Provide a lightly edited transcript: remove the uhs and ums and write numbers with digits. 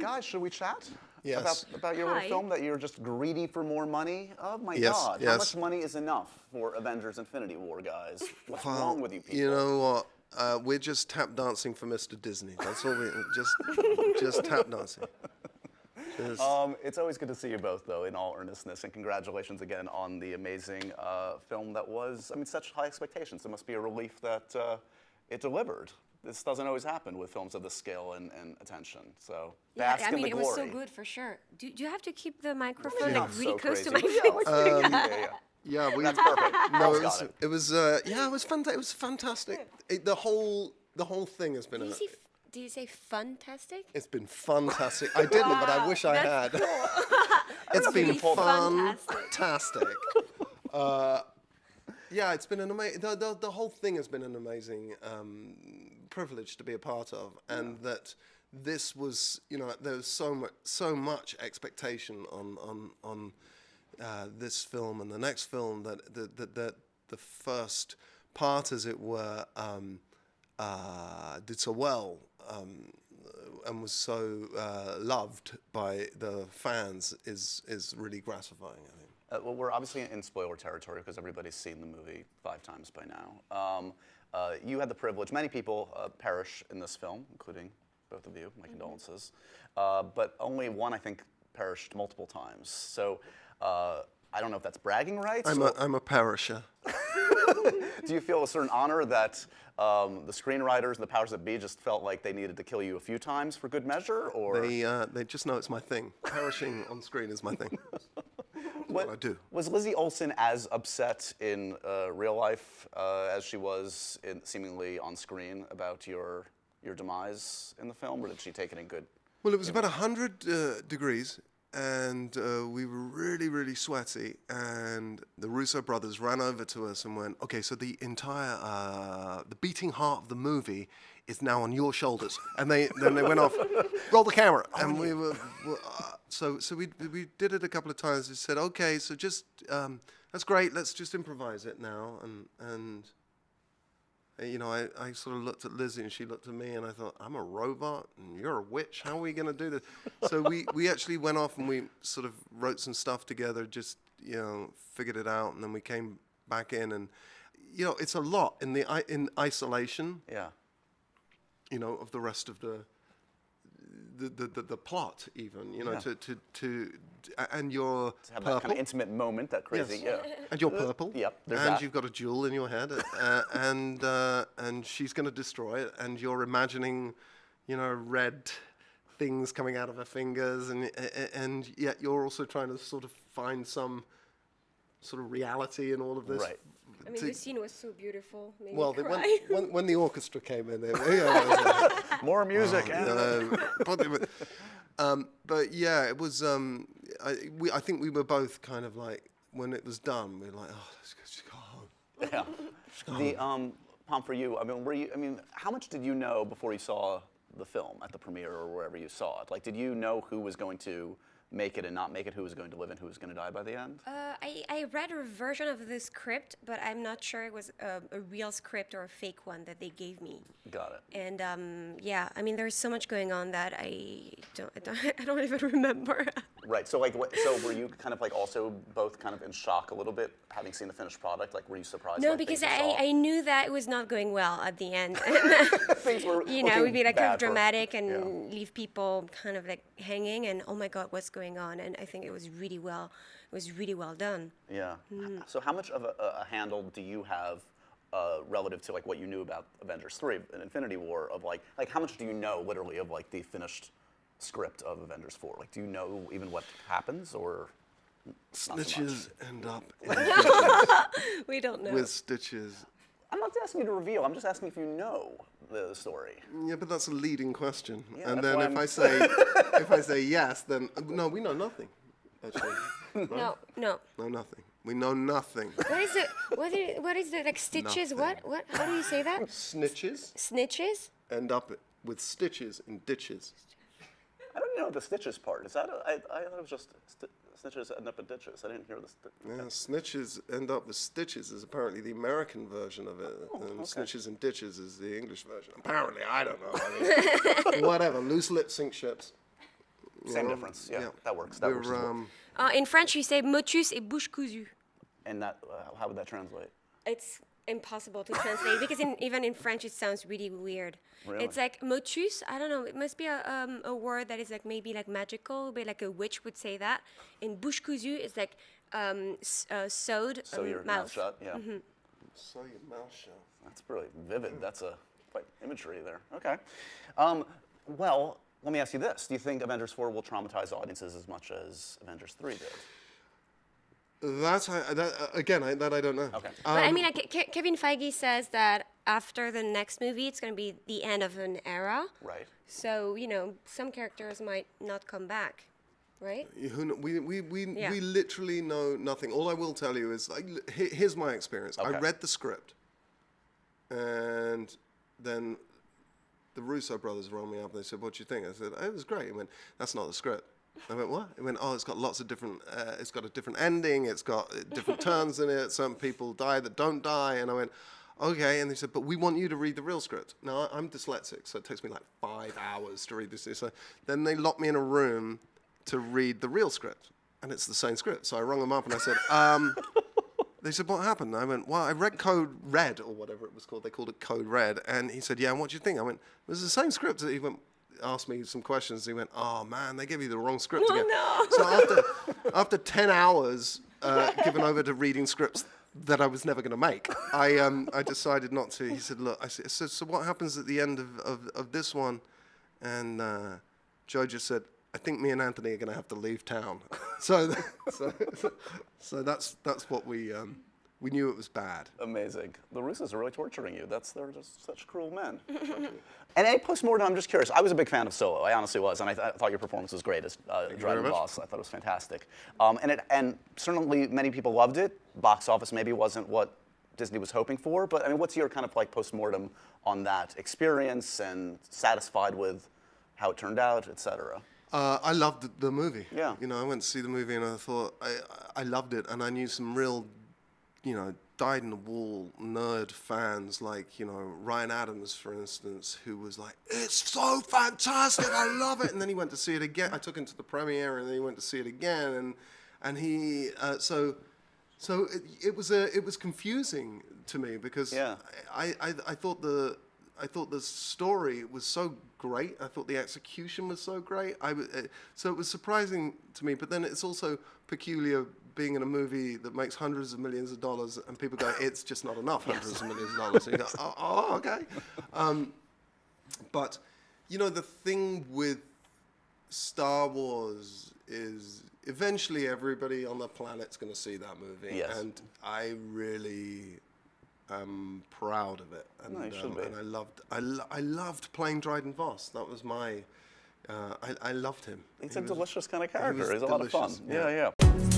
Guys, should we chat? Yes. About your little Hi. film that you're just greedy for more money? Oh my Yes, God. How yes. much money is enough for Avengers Infinity War, guys? What's wrong with you people? You know what? We're just tap dancing for Mr. Disney. That's all we just tap dancing. Just, It's always good to see you both, though, in all earnestness, and congratulations again on the amazing film that was, I mean, such high expectations. It must be a relief that it delivered. This doesn't always happen with films of this scale and attention. So, Yeah, bask I mean, in the it glory. was so good for sure. Do you have to keep the microphone Not like really so close to crazy, my but face? yeah. yeah, we. That's perfect. No, Paul's it got was. it. It was fantastic. It was fantastic. The whole thing has been. Did you say fantastic? It's been fantastic. I didn't, but I wish I had. It's been fantastic. Yeah, it's been an amazing. The whole thing has been an amazing privilege to be a part of, and that this was, there was so much expectation on this film and the next film that the first part, as it were, did so well. And was so loved by the fans is really gratifying, I think. Well, we're obviously in spoiler territory because everybody's seen the movie 5 times by now. You had the privilege, many people perish in this film, including both of you, my condolences. But only one, I think, perished multiple times. So I don't know if that's bragging rights. I'm a perisher. Do you feel a certain honor that the screenwriters and the powers that be just felt like they needed to kill you a few times for good measure, or They just know it's my thing. Perishing on screen is my thing. What I do. Was Lizzie Olsen as upset in real life as she was seemingly on screen about your demise in the film, or did she take it in good? Well, it was about 100 degrees, and we were really, really sweaty, and the Russo brothers ran over to us and went, okay, so the entire, the beating heart of the movie is now on your shoulders. And then they went off, roll the camera. And we were so we did it a couple of times. We said, okay, so just, that's great, let's just improvise it now. And I sort of looked at Lizzie and she looked at me and I thought, I'm a robot and you're a witch. How are we going to do this? So we actually went off and we sort of wrote some stuff together, just, figured it out. And then we came back in and, it's a lot in isolation. Yeah. Of the rest of the plot even, to and you're To have purple. that kind of intimate moment, that crazy, Yes. And you're purple. Yep, there's and that. you've got a jewel in your head, and she's going to destroy it, and you're imagining, red things coming out of her fingers, and yet you're also trying to sort of find some sort of reality in all of this. Right. I mean, the scene was so beautiful. Made Well, me cry. when the orchestra came in, More music. but yeah, it was. I think we were both kind of like, when it was done, we were like, oh, let's just go home. Yeah. The Pom, for you, I mean, how much did you know before you saw the film at the premiere or wherever you saw it? Like, did you know who was going to make it and not make it, who was going to live and who was going to die by the end? I read a version of the script, but I'm not sure it was a real script or a fake one that they gave me. Got it. And yeah, I mean, there's so much going on that I don't even remember. Right. So so were you kind of like also both kind of in shock a little bit, having seen the finished product? Like, were you surprised? No, by because things you saw? I knew that it was not going well at the end. Things were it would be like kind bad of dramatic and leave people kind of like hanging and oh my God, what's going on? And I think it was really well done. Yeah. So how much of a handle do you have relative to like what you knew about Avengers 3 and Infinity War, of like how much do you know literally of like the finished script of Avengers 4? Like, do you know even what happens, or not so much? Snitches end up in ditches We don't know. with stitches. I'm not asking you to reveal. I'm just asking if you know the story. Yeah, but that's a leading question. Yeah, and that's then why if I say yes, then no, we know nothing. Actually, No. no, nothing. We know nothing. What is the like stitches? Nothing. What? How do you say that? Snitches Snitches? end up with stitches in ditches. I don't know the stitches part. Is that? I thought it was just snitches end up in ditches. I didn't hear this. Yeah, snitches end up with stitches is apparently the American version of it, and snitches and ditches is the English version. Apparently, I don't know. I mean, whatever. Loose lips sink ships. you Same know? difference. Yeah, that works. That works. As well. In French, you say motus et bouche cousue. And that, how would that translate? It's impossible to translate because even in French it sounds really weird. Really? It's like motus. I don't know. It must be a word that is like maybe like magical, but like a witch would say that. In bouche cousue, it's like sewed So your mouth shut. Yeah. So your mouth shut. That's really vivid. That's a quite imagery there. Okay. Well, let me ask you this: do you think Avengers 4 will traumatize audiences as much as Avengers 3 did? Again, I don't know. Okay. But I mean, like, Kevin Feige says that after the next movie, it's going to be the end of an era. Right. So some characters might not come back, right? We literally know nothing. All I will tell you is, like, here's my experience. Okay. I read the script, and then the Russo brothers rang me up and they said, "What do you think?" I said, "Oh, it was great." He went, "That's not the script." I went, "What?" He went, "Oh, it's got lots of different. It's got a different ending. It's got different turns in it. Some people die that don't die." And I went, "Okay." And they said, "But we want you to read the real script." Now, I'm dyslexic, so it takes me like 5 hours to read this. So then they locked me in a room to read the real script, and it's the same script. So I rang them up and I said, they said, "What happened?" I went, "Well, I read Code Red," or whatever it was called. They called it Code Red. And he said, "Yeah, and what do you think?" I went, "It was the same script." He went, asked me some questions. He went, "Oh, man, they gave you the wrong script again." No. So after 10 hours given over to reading scripts that I was never going to make, I decided not to. He said, "Look," I said, "So what happens at the end of this one?" And Joe just said, "I think me and Anthony are going to have to leave town." So that's what we knew it was bad. Amazing. The Russos are really torturing you. They're just such cruel men. And a postmortem, I'm just curious. I was a big fan of Solo. I honestly was, and I thought your performance was great as Dryden much. Voss. I thought it was fantastic. And certainly many people loved it. Box office maybe wasn't what Disney was hoping for, but I mean, what's your kind of like postmortem on that experience, and satisfied with how it turned out, et cetera? I loved the movie. Yeah. I went to see the movie and I thought I loved it, and I knew some real, dyed-in-the-wool nerd fans like, Ryan Adams, for instance, who was like, "It's so fantastic, I love it." And then he went to see it again. I took him to the premiere, and then he went to see it again, and he so it was confusing to me because Yeah. I thought the story was so great. I thought the execution was so great. So it was surprising to me. But then it's also peculiar being in a movie that makes hundreds of millions of dollars, and people go, "It's just not enough, hundreds of millions of dollars." And you go, "Oh, okay." But the thing with Star Wars is eventually everybody on the planet's going to see that movie, Yes. and I really am proud of it. And, No, you should be. and I loved playing Dryden Voss. That was my. I loved him. He's He a was- delicious kind of he character. was He's a lot of fun. delicious, Yeah, yeah. yeah.